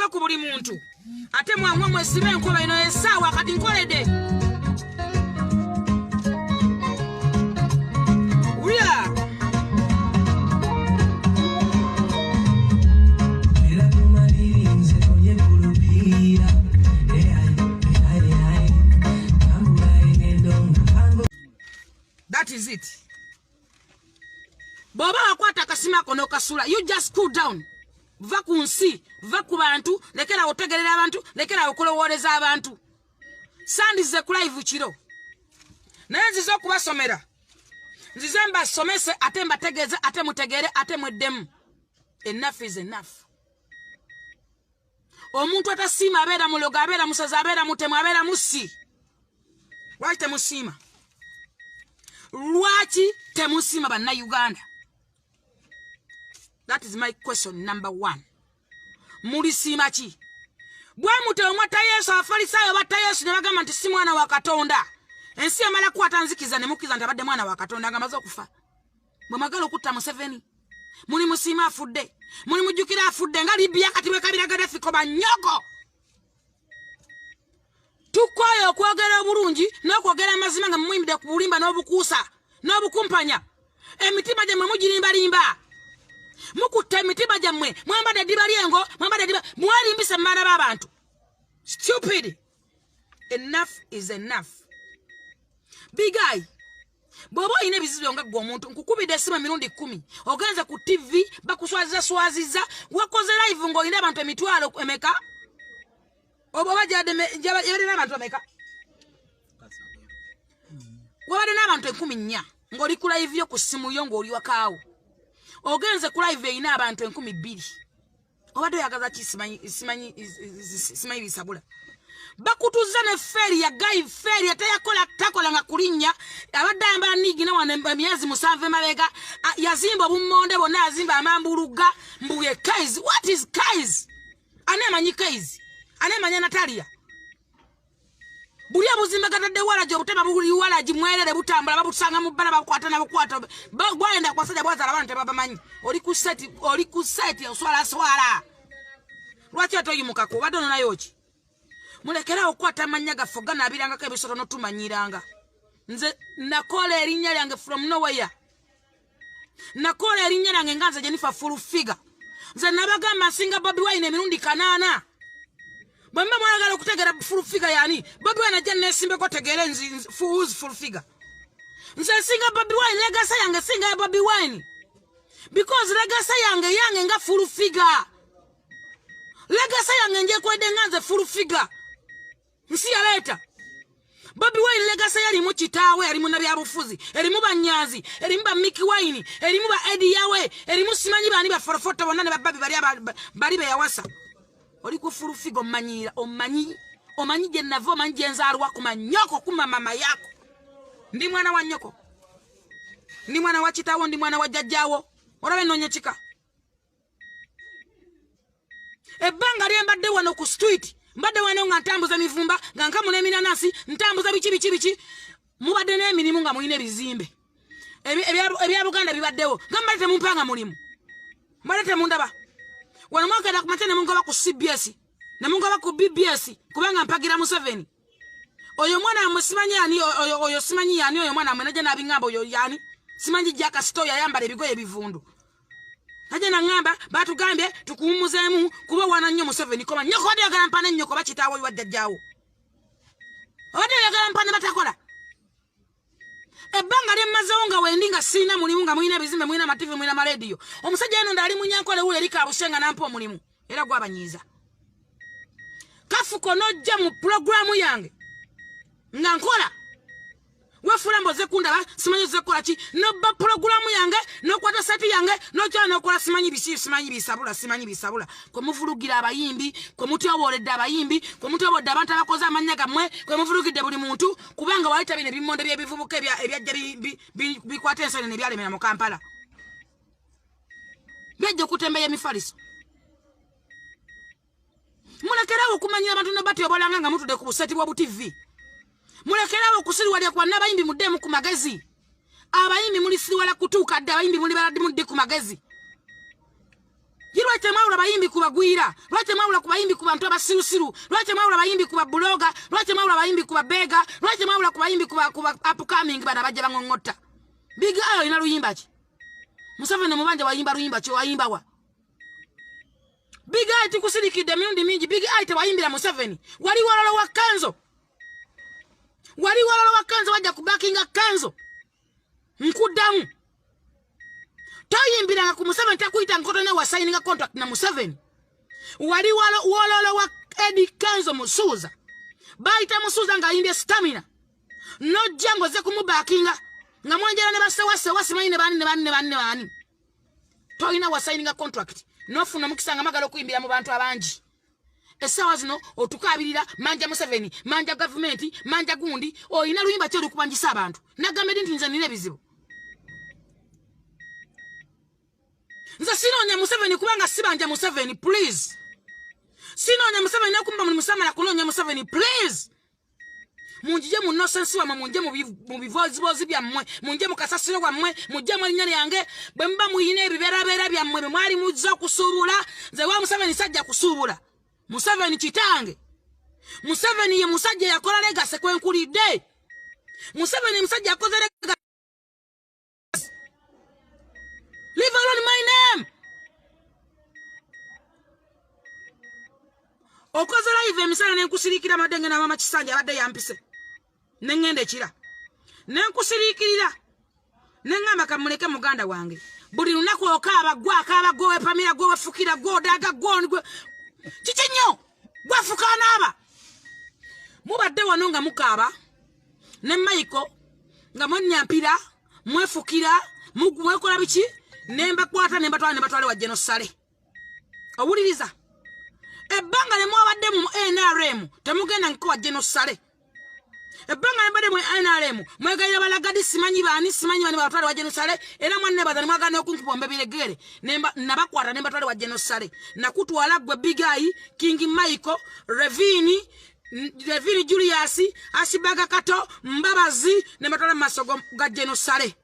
kuva ku buli muntu ate mwamwe mwesibe enkoba ino esaawa kati nkolede That is it. Baba wakwata kasima kono kasula. You just cool down. Va kunsi, va ku bantu, lekera otegerera abantu, lekera okolowoleza abantu. Sandi ze kulive chiro. Naye zizo kubasomera. Nzizemba somese ate mbategeze ate mutegere ate mwedemu. Enough is enough. Omuntu atasima abeera muloga abeera musaza abeera mutemu abeera musi. Lwaki temusima? Lwaki temusima banna Uganda? That is my question number 1. Mulisima ki? Bwa mute omwata Yesu afalisayo bata Yesu ne bagamba nti si mwana wa Katonda. Ensi amala kwata nzikiza ne mukiza nti abadde mwana wa Katonda ngamaze okufa. Bwe magalo kutta Museveni. Muli musima afudde. Muli mujukira afudde nga Libya kati bwe kabira Gaddafi ko banyoko. Tukwayo okwogera obulungi n'okwogera amazima nga mumuyimide ku bulimba n'obukuusa n'obukumpanya. Emitima gyammwe mugirimbalimba. Mukutte emitima gyammwe mwambadde eddiba lyengo mwambadde eddiba mwalimbisa mu baana b'abantu. Stupid. Enough is enough. Big eye. Bw'oba olina ebizibu nga gwe omuntu nkukubidde essimu emirundi 10 ogenze ku TV bakuswaziza wakoze live ng'olina abantu emitwalo emeka oba yalina abantu emeka wabadde n'abantu 10,000 ng'oli ku live yo ku ssimu yo ng'oli wakaawo ogenze ku live erina abantu 2,000 obadde oyagaza ki simanyi bisabula bakutuza ne feri ya gai feri atayakola takola nga kulinya abadde ayambala nigi nawana emyezi 7 mabega yazimba obummonde bonna yazimba amambuluga mbuye kaizi. What is kaizi? Anemanyi kaizi anemanya Natalia buli abuzimba gatadde walaji obutema buli walaji mwerere butambula babusanga mu bbala bakwata gwenda kwasajja bwazala bana tebabamanyi oli ku site oswala lwaki atoyimukako obadde ononayo ki? Mulekera okwata amanya gaffe ganaabirangako ebisolo notumanyiranga. Nze nakola erinnya lyange from nowhere. Nakola erinnya lyange nga nze Jennifer full figure. Nze nabagamba nsinga Bobi Wine emirundi 8. Bwemba mwagala okutegera full figure yani Bobi Wine ajja nesimbeko tegere nzi full figure. Nze nsinga Bobi Wine legacy yange singa ya Bobi Wine. Because legacy yange nga full figure. Legacy yange nje kwede nganze full figure. Nsi yaleta Bobi Wine legacy yali mu kitaawe yali mu nabyabufuzi erimu banyazi erimu ba Mickey Wine erimu ba Eddie Yawe erimu simanyi bani ba forfoto bonna ne bababi bali be yawasa oli ku full figure omanyira omanyi je navo manyi jenzalwa ku manyoko kuma mama yako ndi mwana wa nyoko ndi mwana wa kitaawo ndi mwana wa jjajjaawo orabe nonyekika ebbanga lyembadde wano ku street mbadde wano nga ntambuza mivumba nga nkamuna eminanasi ntambuza biki mubadde n'emirimu nga mulina ebizimbe ebya Buganda bibaddewo nga mbadde temumpanga mulimu mbadde temundaba wano mwagenda ku mate ne mungoba ku CBS ne mungoba ku BBS kubanga mpagira Museveni oyo mwana musimanyi ani oyo simanyi yani oyo mwana mwenaje nabingamba oyo yani simanyi jaka sto yayambala ebigoye ebivundu aje nangamba batugambye tukuumuzemu kuba wana nnyo Museveni koma nyoko ade yagala mpane nyoko bakitawo wadajjawo ode yagala mpane batakola ebbanga lyemmazewo nga wendinga sina mulimu nga mulina ebizimbe mulina mativi mulina maradio omusajja eno ndali munyankole wule erika busenga nampa omulimu era gwabanyiiza kafuko nojja mu programu yange nga nkola wafula mboze kundaba simanyi zekola ki no programu yange no kwata sati yange no cyane okola simanyi bisabula ko muvulugira abayimbi ko mutyoboledde abayimbi ko mutyoboledde abantu abakoze amanya gamwe ko muvulugidde buli muntu kubanga walita bine bimonde byebivubuka ebyajja bikwata ensone ne byalemera mu Kampala byajja kutembeye emifaliso mulekerawo okumanya abantu ne batyobolanga nga mutudde ku buseti bwa TV. Mulekerawo kusiriwalya kwa nabayimbi muddemu ku magezi. Abayimbi mulisiriwala kutuuka dda abayimbi muli baladi mudde ku magezi. lwaki mwawula bayimbi kubagwira lwaki mwawula kubayimbi ku bantu abasirusiru lwaki mwawula bayimbi kuba bloga lwaki mwawula bayimbi kuba bega lwaki mwawula kubayimbi kuba upcoming bana bajja bangongota Big Eye ina luyimba ki Museveni mubanja wayimba luyimba ki wayimba wa Big Eye tikusirikidde mirundi mingi Big Eye tewayimbira Museveni wali walalo wa Kanzo wajja kubakinga Kanzo nkudamu toyimbiranga ku Museveni takuita nkoto ne wa signing contract na Museveni wali walalo wa Eddie Kanzo Musuza baita Musuza nga yimbye stamina no jango ze kumubakinga nga mwanjera ne basewa simanyi bani toyina wa signing contract nofuna mukisanga magalo kuyimbira mu bantu abangi esawa zino otukabirira manja Museveni manja government manja gundi oyina luyimba kyo lukubangisa abantu nagambe ndi nze nine bizibu nza sinonya Museveni kubanga sibanja Museveni please sinonya Museveni nakumba mu musamala kunonya Museveni please munjije mu nonsense wa munje mu bivozi byammwe munje mu kasasiro kwammwe mujje mu linyane yange bwe mba muyine ebibera byammwe bwe mwali muzza kusuubula nze wa Museveni sajja kusuubula Museveni kitange Museveni ye musajja yakola legase kwenkulidde Museveni musajja yakoze legase leave alone my name okoze live emisana nenkusirikira madenge na mama Kisanja abadde yampise nengende kira nenkusirikirira nengamba kamuleke muganda wange buli lunaku okaaba gwe pamira gwe fukira gwe daga gwe Chichinyo gwafukana aba mubadde wano nga mukaaba ne Michael nga mwenyampira mwefukira mwekola biki nemba kwata nemba twale wa Genosale owuliriza ebbanga ne mwabadde mu NRM temugenda nko wa Genosale ebbanga ne mbadde mu NRM mwegalira balagadi simanyi bani batwale wa Genosale era mwanne bazani mwagana okunkubombe biregere nemba nabakwata nemba twale wa Genosale nakutwala gwe Big Eye King Michael Revini Julius Asibaga Kato Mbabazi nemba twale masogo ga Genosale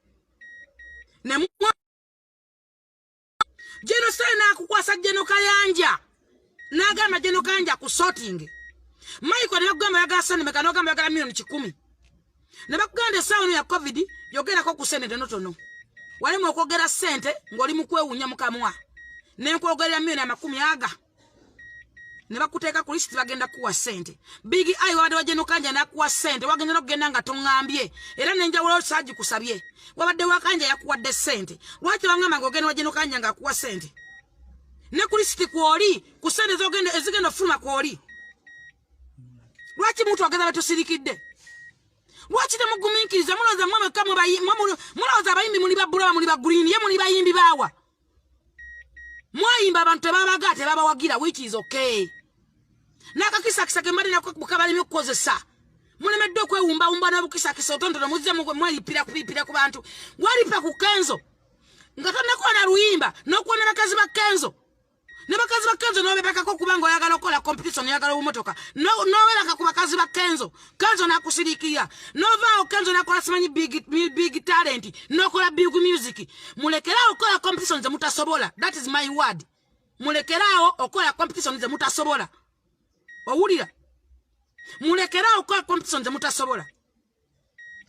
ne Genosale na kukwasa Geno Kayanja nagamba Geno Kayanja ku sorting Michael nebagamba yagasane mekano gamba yagala milioni 10 nebakuganda sauni ya covid yogera ko kusende notono wali mu okogera sente ngoli mu kwewunya mukamwa nenkwogera milioni 10 aga nebakuteka ku list bagenda kuwa sente Big Eye wade wajeno kanja na kuwa sente wagenda nokugenda nga tongambye era nenja wolo saji kusabye wabadde wakanja yakuwadde sente lwaki bangamba ngogenda wajeno kanja nga kuwa sente ne ku list kwoli kusende zogenda ezigenda fuma kwoli lwaki mutu ageza batusirikidde lwaki temuguminkiriza muloza mwame kamwe muloza bayimbi muli babula muli baggreen ye muli bayimbi bawa mwayimba abantu babagate babawagira which is okay nakakisa kisake mbali na kukabali myokozesa mulemedde kwewumba na bukisa kisotonto muzize mwali pira ku bantu wali pa ku Kenzo ngatonne ko na Ruyimba nokuona bakazi ba Kenzo ne bakazi ba Kenzo no bebeka ko kubango yagala kola competition yagala umotoka no wela ku bakazi ba Kenzo na kusirikia no vao Kenzo na kola simanyi big talent no kola big music mulekerao kola competition ze mutasobola that is my word mulekerao okola competition ze mutasobola owulira mulekerao kola competition ze mutasobola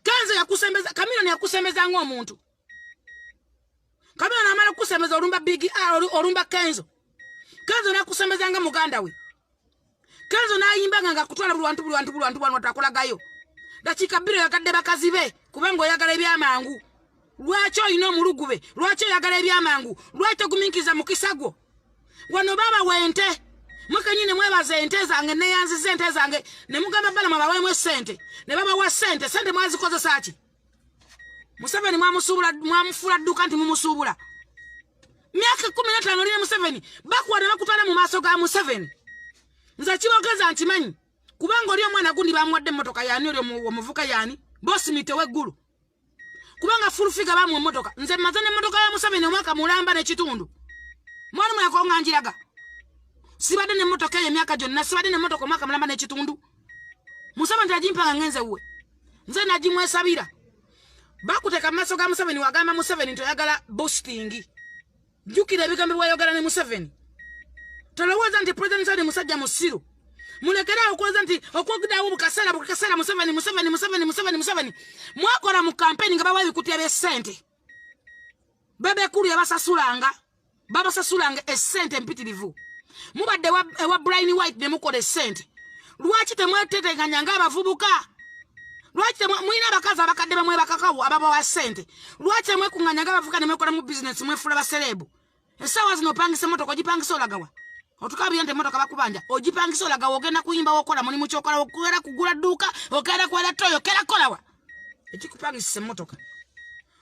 Kenzo yakusembeza Kamino yakusembeza ngo omuntu Kamino namala kusembeza olumba big olumba Kenzo na kusembeza nga muganda we Kenzo na yimbanga nga kutwala buli wantu watakolagayo dakika biro yakadde bakazi be kubango yagala ebyamangu lwacho ino mulugube lwacho yagala ebyamangu lwacho guminkiza mukisagwo wano baba wente mwakanyine mwebaze ente zange ne yanzi sente zange ne mugamba bala mabawe mwe sente ne baba wa sente mwazi koza sachi Museveni mwamufula duka nti mumusubula miaka 15 lile Museveni bakwana bakutana mu maso ga Museveni nza kibogeza ntimanyi kubango lyo mwana gundi bamwadde motoka yani olyo muvuka yani boss mite weggulu kubanga fulufiga bamu motoka nze mazane motoka ya Museveni omwaka mulamba ne kitundu mwana mwe yakonganjiraga sibade ne motoka ye miaka jonna sibade ne motoka omwaka mulamba ne kitundu Museveni tajimpanga ngenze uwe nze najimwe sabira bakuteka maso ga Museveni wagamba Museveni ntoyagala boosting jukira bigambe wayogala ne Museveni Tolowooza nti President Museveni musajja musiru. Mulekera okoza nti okwokudawo bukasera Museveni. Mwakola mu campaign nga bawa ebikuti eb'essente. Bebe kuli yabasasulanga. Babasasulanga essente empitirivu. Mubadde ewa Brian White ne mukola essente. Lwaki temweteteganya ng'abavubuka? Lwaki mwina abakazi abakadde bamwe bakakawo ababawa ssente? Lwaki mwekunganya ng'abavubuka ne mwekola mu business mwefula baserebu? Essaawa zino opangisa emmotoka ogipangisa olagawa. Otukabira nti emmotoka bakubanja ogipangisa olagawa ogenda kuyimba wokola mulimu kyokola okugera kugula dduuka okera kwera toyo okera kolawa. Ekikupangisa emmotoka.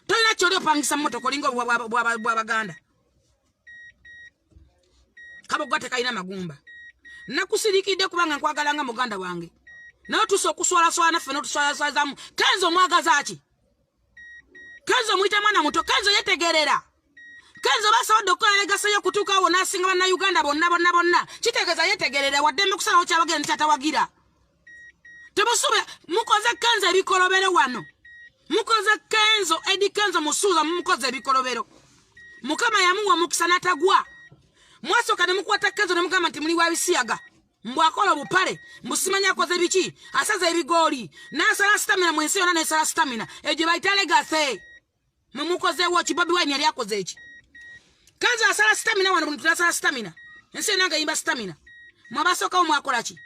Tolina kyoli opangisa mmotoka olinga bw'Abaganda. Kabogwa tekalina magumba. Nakusirikidde kubanga nkwagalanga muganda wange. Nawe tuso okuswala naffe n'otuswalazamu. Kenzo mwagaza ki? Kenzo muyita mwana muto. Kenzo yetegerera. Kenzo basobodde okukola legacy y'okutuuka awo n'asinga bannayuganda bonna. Kitegeeza yetegerera wadde mukusalawo kyabagenda kyatawagira. Temusube mukoze Kenzo ebikolobero wano. Mukoze Kenzo Eddie Kenzo musuuza mukoze ebikolobero. Mukama yamuwa mukisa n'atagwa. Mwasoka ne mukwata Kenzo ne mugamba nti muli wa bisiyaga. Mbwakola obupale mbusimanya akoze biki asaza ebigooli n'asala stamina mu nsi yonna n'esala stamina egyo bayita legacy. Mumukozeewo ki Bobi Wine yali akoze eki? Kenzo asala stamina wano muntu asala stamina ensi yonna nga yimba stamina. Mwabasookawo mwakola ki?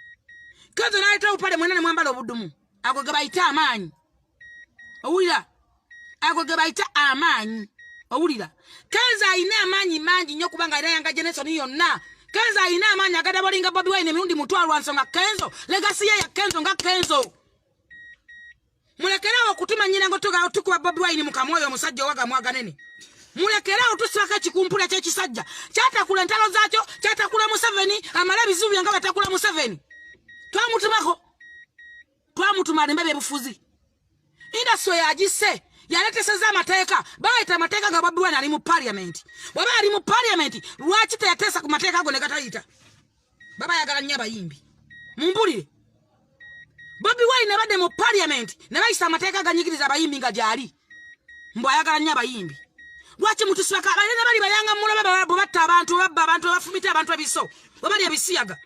Kenzo n'aleeta obupale mwena ne mwambala obuddumu. Ago ge bayita amaanyi. Owulira? Ago ge bayita amaanyi. Owulira? Kenzo alina amaanyi mangi nnyo kubanga alina yanga generation yonna. Kenzo alina amaanyi agadabolinga Bobi Wine emirundi mutwalwa nsonga Kenzo legacy ye ya Kenzo nga Kenzo. Mulekerawo okutuma nnyina ngo tukuba Bobi Wine mukamwoyo omusajja owaga mwaganene. Mulekerawo tusirako ekikumpula ky'ekisajja kyatakula entalo zaakyo kyatakula Museveni amala ebizibu nga batakula Museveni. Twamutuma alembe byebufuzi. Industry yagise yaleteseza amateeka bayita amateeka nga Bobi Wine ali mu parliament. Bwaba ali mu parliament lwaki teyatesa ku mateeka ago ne gatayita? Baba yagala nnyo abayimbi. Mumbulire. Bobi Wine abadde mu parliament ne bayisa amateeka ganyigiriza abayimbi nga gyali. Mbw ayagala nnyo abayimbi. Lwaki mutusibaka abalina bali bayanga mulobe bwe batta abantu babba abantu bafumita abantu ebiso bwe bali ebisiyaga.